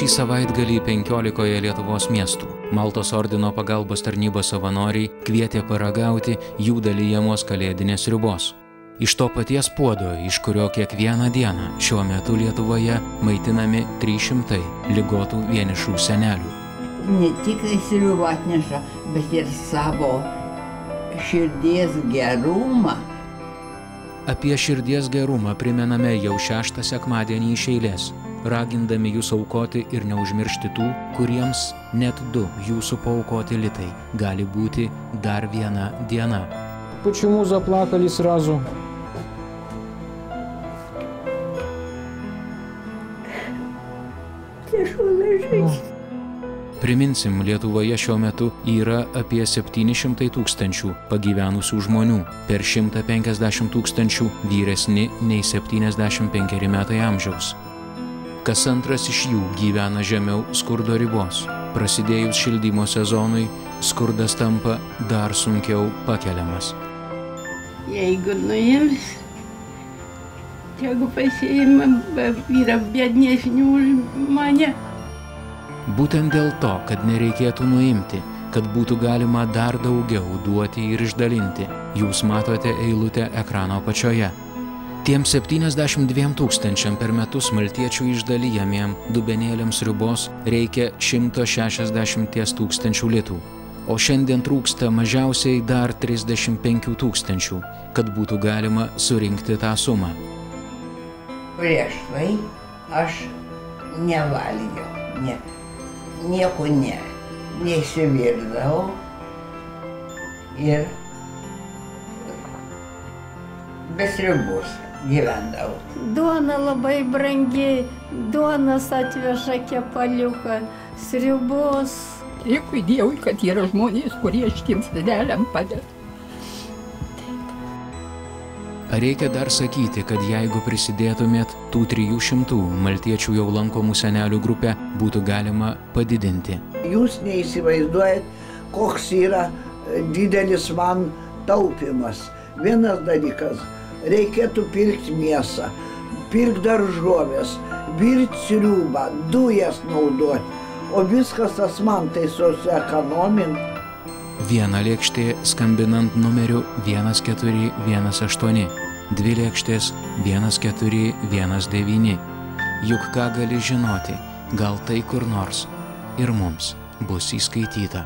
Šį savaitgalį 15 Lietuvos miestų Maltos ordino pagalbos tarnybos savanoriai kvietė paragauti jų dalijamos kalėdinės sriubos. Iš to paties puodo, iš kurio kiekvieną dieną šiuo metu Lietuvoje maitinami 300 ligotų vienišų senelių. Ne tik sriubą atneša, bet ir savo širdies gerumą. Apie širdies gerumą primename jau 6. sekmadienį iš eilės, ragindami jūs aukoti ir neužmiršti tų, kuriems net 2 jūsų paaukoti litai gali būti dar viena diena. Почему заплакали сразу? Priminsim, Lietuvoje šiuo metu yra apie 700 000 pagyvenusių žmonių, per 150 000 vyresni nei 75 metai amžiaus. Kas antras iš jų gyvena žemiau skurdo ribos. Prasidėjus šildymo sezonui, skurdas tampa dar sunkiau pakeliamas. Jeigu nuims, tegu pasiima, yra biednesnių už mane. Būtent dėl to, kad nereikėtų nuimti, kad būtų galima dar daugiau duoti ir išdalinti, jūs matote eilutę ekrano apačioje. Tiems 72 000 per metus maltiečių išdalijamiem dubenėliams sriubos reikia 160 000 litų, o šiandien trūksta mažiausiai dar 35 000, kad būtų galima surinkti tą sumą. Prieš tai aš nevalgiau, nieko neišsivirdavau ir be sriubos gyvendavau. Duona labai brangi, duonas atveža kepaliuką, sriubos. Dėkui Dievui, kad yra žmonės, kurie šitiems seneliam padeda. Ar reikia dar sakyti, kad jeigu prisidėtumėt, tų 300 maltiečių jau lankomų senelių grupę būtų galima padidinti? Jūs neįsivaizduojat, koks yra didelis man taupimas. Vienas dalykas, reikėtų pirkti mėsą, pirkti daržovės, virti sriubą, dujas naudoti, o viskas tas man tai susiekonomint. Viena lėkštė skambinant numeriu 1418, 2 lėkštės 1419. Juk ką gali žinoti, gal tai kur nors ir mums bus įskaityta.